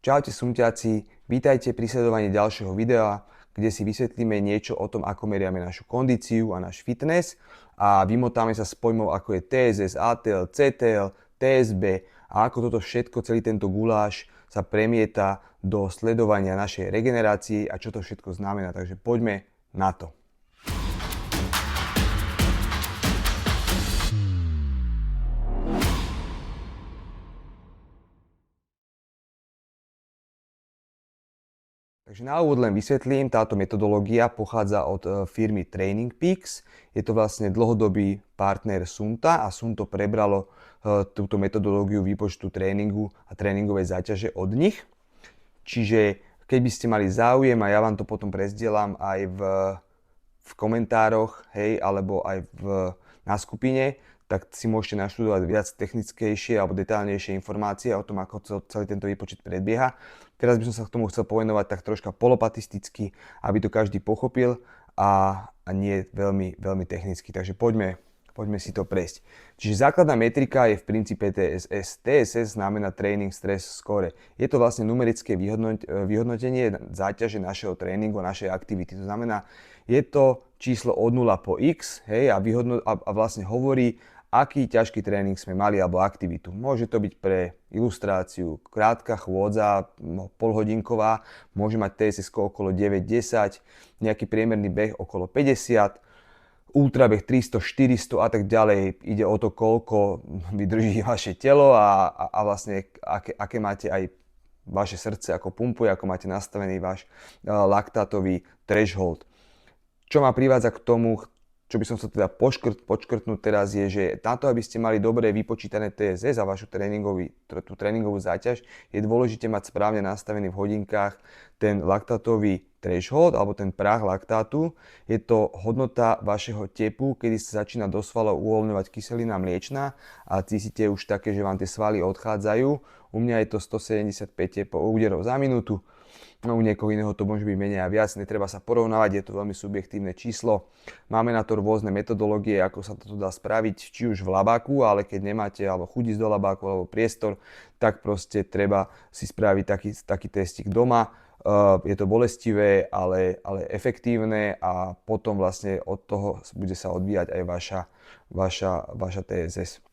Čaute sumťáci, vítajte pri sledovaní ďalšieho videa, kde si vysvetlíme niečo o tom, ako meriame našu kondíciu a náš fitness a vymotáme sa s pojmov ako je TSS, ATL, CTL, TSB a ako toto všetko, celý tento guláš sa premieta do sledovania našej regenerácie a čo to všetko znamená. Takže poďme na to. Takže na úvod len vysvetlím, táto metodológia pochádza od firmy Training Peaks. Je to vlastne dlhodobý partner Sunta a Sunto prebralo túto metodológiu výpočtu tréningu a tréningovej záťaže od nich. Čiže keď by ste mali záujem, a ja vám to potom prezdielam aj v komentároch, hej, alebo aj na skupine, tak si môžete naštudovať viac technickejšie alebo detailnejšie informácie o tom, ako celý tento výpočet predbieha. Teraz by som sa k tomu chcel povenovať tak troška polopatisticky, aby to každý pochopil a nie veľmi, veľmi technicky. Takže poďme si to prejsť. Čiže základná metrika je v princípe TSS. TSS znamená Training Stress Score. Je to vlastne numerické vyhodnotenie záťaže našeho tréningu, našej aktivity. To znamená, je to číslo od 0 po x, hej, a vlastne hovorí, aký ťažký tréning sme mali alebo aktivitu. Môže to byť pre ilustráciu krátka chôdza, polhodinková, môže mať TSS okolo 9-10, nejaký priemerný beh okolo 50, ultrabeh 300, 400 a tak ďalej. Ide o to, koľko vydrží vaše telo a vlastne aké máte aj vaše srdce, ako pumpuje, ako máte nastavený váš laktátový threshold. Čo ma privádza k tomu, čo by som sa teda počkrtnúť teraz je, že na to, aby ste mali dobre vypočítané TSS a vašu tú tréningovú záťaž, je dôležité mať správne nastavený v hodinkách ten laktátový threshold alebo ten prah laktátu. Je to hodnota vašeho tepu, kedy sa začína do svalov uvoľňovať kyselina mliečna a cítite už také, že vám tie svaly odchádzajú. U mňa je to 175 úderov za minútu. No, u niekoho iného to môže byť menej a viac, netreba sa porovnávať, je to veľmi subjektívne číslo. Máme na to rôzne metodológie, ako sa to dá spraviť, či už v labáku, ale keď nemáte alebo chuť ísť do labáku alebo priestor, tak proste treba si spraviť taký testik doma. Je to bolestivé, ale efektívne a potom vlastne od toho bude sa odvíjať aj vaša TSS.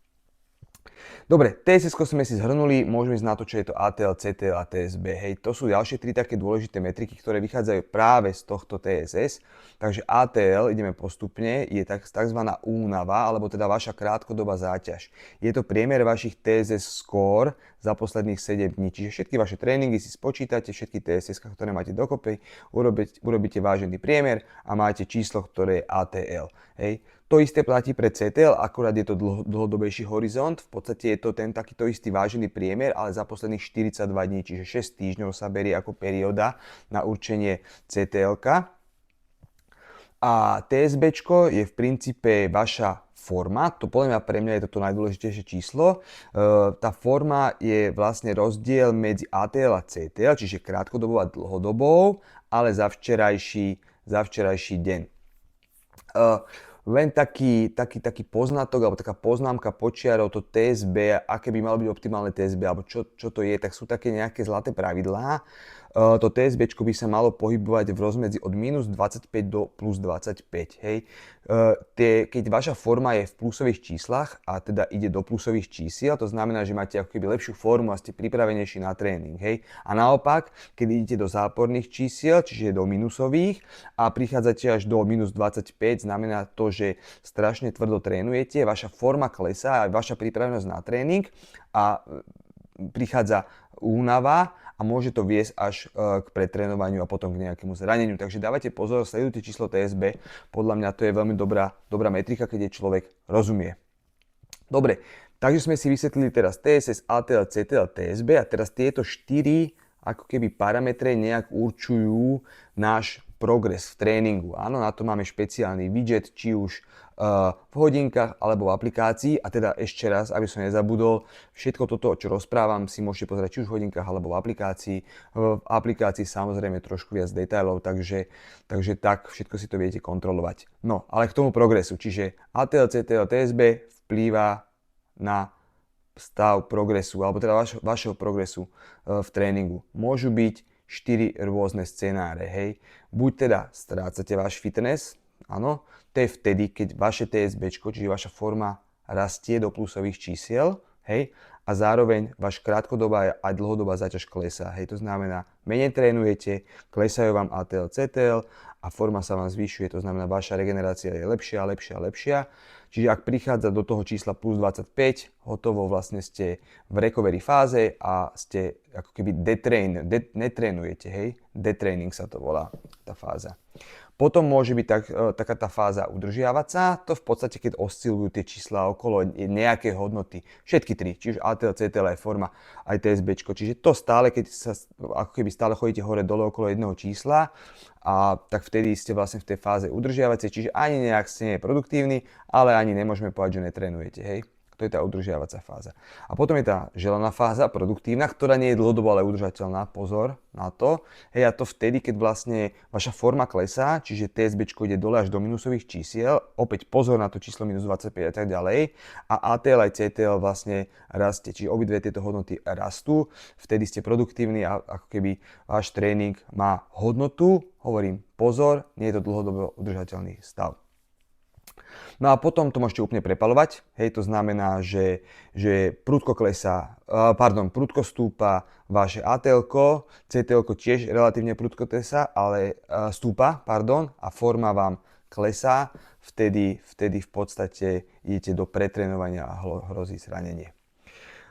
Dobre, TSS sme si zhrnuli, môžeme ísť na to, čo je to ATL, CTL a TSB. Hej, to sú ďalšie tri také dôležité metriky, ktoré vychádzajú práve z tohto TSS. Takže ATL, ideme postupne, je tzv. Únava, alebo teda vaša krátkodobá záťaž. Je to priemer vašich TSS score za posledných 7 dní. Čiže všetky vaše tréningy si spočítate, všetky TSS, ktoré máte dokopy, urobíte vážený priemer a máte číslo, ktoré je ATL. Hej. To isté platí pre CTL, akurát je to dlhodobejší horizont. V podstate je to ten takýto istý vážený priemer, ale za posledných 42 dní, čiže 6 týždňov sa berie ako perióda na určenie CTL-ka. A TSB je v princípe vaša forma, to podľa mňa pre mňa je toto najdôležitejšie číslo. Tá forma je vlastne rozdiel medzi ATL a CTL, čiže krátkodobou a dlhodobou, ale za včerajší deň. Len taký poznatok alebo taká poznámka počiarov, to TSB, aké by malo byť optimálne TSB, alebo čo to je, tak sú také nejaké zlaté pravidlá. To TSB by sa malo pohybovať v rozmedzi od minus 25 do plus 25. Hej. Keď vaša forma je v plusových číslach a teda ide do plusových čísiel, to znamená, že máte ako keby lepšiu formu a ste pripravenejší na tréning. Hej. A naopak, keď idete do záporných čísiel, čiže do minusových a prichádzate až do minus 25, znamená to, že strašne tvrdo trénujete, vaša forma klesá a vaša pripravenosť na tréning a prichádza únava a môže to viesť až k pretrénovaniu a potom k nejakému zraneniu. Takže dávajte pozor, sledujte číslo TSB. Podľa mňa to je veľmi dobrá metrika, keď je človek rozumie. Dobre, takže sme si vysvetlili teraz TSS, ATL, CTL, TSB a teraz tieto 4 ako keby parametre nejak určujú náš progres v tréningu. Áno, na to máme špeciálny widget, či už v hodinkách alebo v aplikácii. A teda ešte raz, aby som nezabudol, všetko toto, čo rozprávam, si môžete pozrieť či už v hodinkách alebo v aplikácii. V aplikácii samozrejme trošku viac detailov, takže tak všetko si to viete kontrolovať. No, ale k tomu progresu, čiže ATL, CTL, TSB vplýva na stav progresu, alebo teda vašeho progresu v tréningu. Môžu byť 4 rôzne scenáre, hej. Buď teda strácate váš fitness, áno, to je vtedy, keď vaše TSBčko, čiže vaša forma rastie do plusových čísiel, hej, a zároveň váš krátkodobá a dlhodobá záťaž klesá, hej, to znamená, menej trénujete, klesajú vám ATL, CTL a forma sa vám zvyšuje, to znamená, vaša regenerácia je lepšia, lepšia, lepšia. Čiže ak prichádza do toho čísla plus 25, hotovo vlastne ste v recovery fáze a ste ako keby netrénujete, hej, detraining sa to volá, tá fáza. Potom môže byť taká tá fáza udržiavať sa, to v podstate, keď oscilujú tie čísla okolo nejakej hodnoty, všetky tri, čiže ATL, CTL, aj forma, aj TSBčko, čiže to stále, keď sa ako keby stále chodíte hore-dole okolo jedného čísla, a tak vtedy ste vlastne v tej fáze udržiavacej, čiže ani nejak ste nie produktívni, ale ani nemôžeme povedať, že netrénujete, hej. To je tá udržiavacia fáza. A potom je tá želaná fáza, produktívna, ktorá nie je dlhodobo, ale udržateľná. Pozor na to. Hej, a to vtedy, keď vlastne vaša forma klesá, čiže TSBčko ide dole až do minusových čísiel. Opäť pozor na to číslo minus 25 a tak ďalej. A ATL aj CTL vlastne rastie. Čiže obidve tieto hodnoty rastú. Vtedy ste produktívni a ako keby váš tréning má hodnotu. Hovorím, pozor, nie je to dlhodobo udržateľný stav. No a potom to môžete úplne prepalovať, hej, to znamená, že prudko prudko stúpa vaše ATL-ko, CTL-ko tiež relatívne prudko stúpa, a forma vám klesá, vtedy v podstate idete do pretrénovania a hrozí zranenie.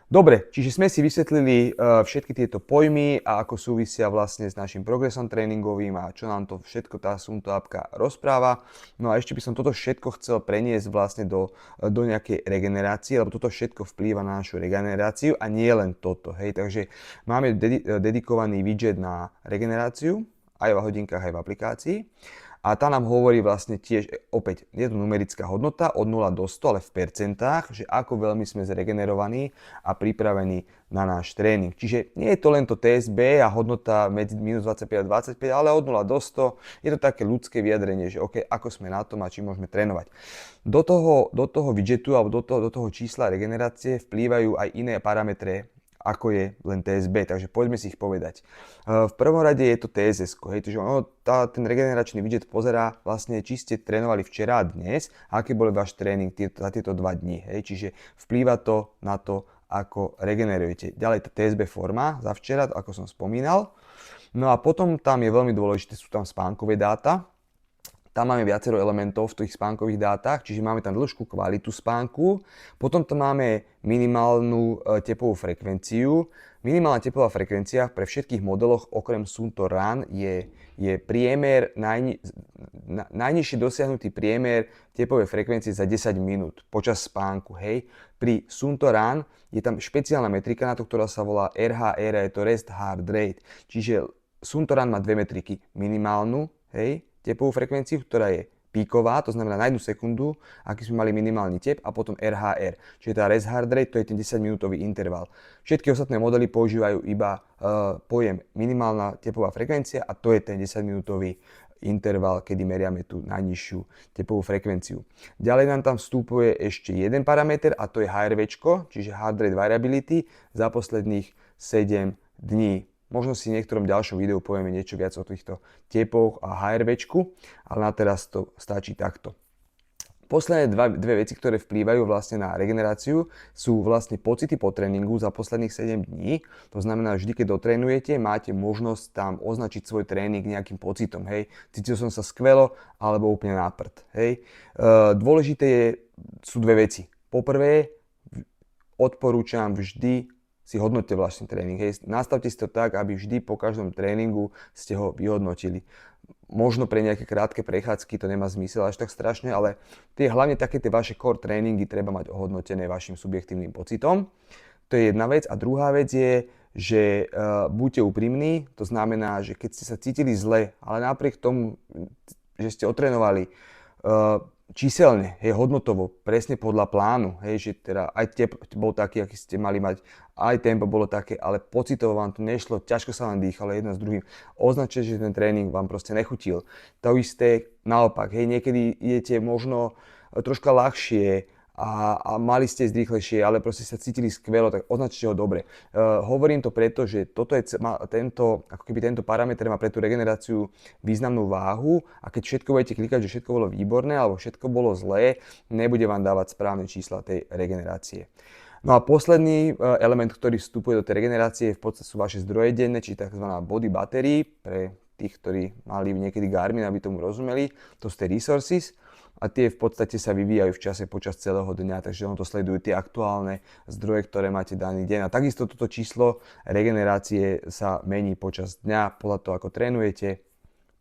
Dobre, čiže sme si vysvetlili všetky tieto pojmy a ako súvisia vlastne s našim progresom tréningovým a čo nám to všetko tá Suunto appka rozpráva. No a ešte by som toto všetko chcel preniesť vlastne do nejakej regenerácie, lebo toto všetko vplýva na našu regeneráciu a nie len toto, hej. Takže máme dedikovaný widget na regeneráciu, aj v hodinkách, aj v aplikácii. A tá nám hovorí vlastne tiež, opäť, je to numerická hodnota od 0 do 100, ale v percentách, že ako veľmi sme zregenerovaní a pripravení na náš tréning. Čiže nie je to len to TSB a hodnota medzi minus 25 a 25, ale od 0 do 100 je to také ľudské vyjadrenie, že OK, ako sme na tom a či môžeme trénovať. Do toho widgetu alebo do toho čísla regenerácie vplývajú aj iné parametre, ako je len TSB, takže poďme si ich povedať. V prvom rade je to TSS, hej, takže ten regeneračný widget pozerá vlastne, či ste trénovali včera a dnes, a aký bol váš tréning za tieto 2 dní, hej, čiže vplýva to na to, ako regenerujete. Ďalej tá TSB forma za včera, ako som spomínal. No a potom tam je veľmi dôležité, sú tam spánkové dáta. Tam máme viacero elementov v tých spánkových dátach, čiže máme tam dĺžku, kvalitu spánku, potom tam máme minimálnu tepovú frekvenciu. Minimálna tepová frekvencia pre všetkých modeloch okrem Suunto Run je priemer, najnižší dosiahnutý priemer tepovej frekvencie za 10 minút počas spánku, hej. Pri Suunto Run je tam špeciálna metrika na to, ktorá sa volá RHR, je to Rest Heart Rate, čiže Suunto Run má dve metriky, minimálnu, hej, tepovú frekvenciu, ktorá je píková, to znamená na 1 sekundu, aký sme mali minimálny tep, a potom RHR, čiže tá rest heart rate, to je ten 10-minútový interval. Všetky ostatné modely používajú iba pojem minimálna tepová frekvencia a to je ten 10-minútový interval, kedy meriame tú najnižšiu tepovú frekvenciu. Ďalej nám tam vstupuje ešte jeden parameter a to je HRV, čiže Heart Rate Variability za posledných 7 dní. Možno si v niektorom ďalšom videu povieme niečo viac o týchto tepoch a HRVčku, ale na teraz to stačí takto. Posledné dve veci, ktoré vplývajú vlastne na regeneráciu, sú vlastne pocity po tréningu za posledných 7 dní. To znamená, vždy, keď dotrénujete, máte možnosť tam označiť svoj tréning nejakým pocitom. Hej, cítil som sa skvelo alebo úplne na prd. Hej. Dôležité sú dve veci. Poprvé, odporúčam vždy si hodnoťte vlastný tréning. Hej. Nastavte si to tak, aby vždy po každom tréningu ste ho vyhodnotili. Možno pre nejaké krátke prechádzky to nemá zmysel až tak strašne, ale hlavne také tie vaše core tréningy treba mať ohodnotené vašim subjektívnym pocitom. To je jedna vec. A druhá vec je, že buďte úprimní, to znamená, že keď ste sa cítili zle, ale napriek tomu, že ste otrénovali číselne, hej, hodnotovo, presne podľa plánu, hej, že teda aj tep bol taký, aký ste mali mať, aj tempo bolo také, ale pocitovo vám to nešlo, ťažko sa vám dýchalo jedno s druhým. Označte, že ten tréning vám proste nechutil. To isté naopak, hej, niekedy idete možno troška ľahšie a mali ste ísť rýchlejšie, ale proste sa cítili skvelo, tak označte ho dobre. Hovorím to preto, že ako keby tento parameter má pre tú regeneráciu významnú váhu a keď všetko budete klikať, že všetko bolo výborné alebo všetko bolo zlé, nebude vám dávať správne čísla tej regenerácie. No a posledný element, ktorý vstupuje do tej regenerácie, v podstate sú vaše zdroje denné, či tzv. Body battery, pre tých, ktorí mali niekedy Garmin, aby tomu rozumeli, to sú tie resources a tie v podstate sa vyvíjajú v čase počas celého dňa, takže ono to sledujú tie aktuálne zdroje, ktoré máte daný deň. A takisto toto číslo regenerácie sa mení počas dňa podľa toho, ako trénujete,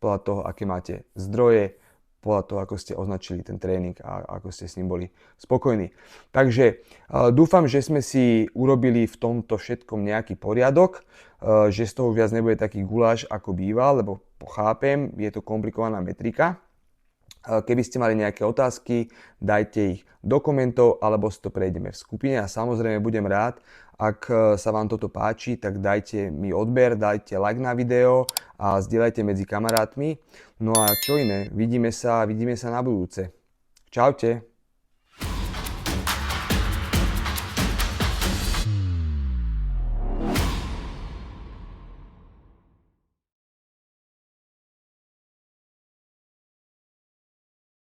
podľa toho, aké máte zdroje, podľa toho, ako ste označili ten tréning a ako ste s ním boli spokojní. Takže dúfam, že sme si urobili v tomto všetkom nejaký poriadok, že z toho viac nebude taký guláš, ako býval, lebo chápem, je to komplikovaná metrika. Keby ste mali nejaké otázky, dajte ich do komentov, alebo si to prejdeme v skupine a samozrejme budem rád, ak sa vám toto páči, tak dajte mi odber, dajte like na video a zdieľajte medzi kamarátmi. No a čo iné, vidíme sa na budúce. Čaute.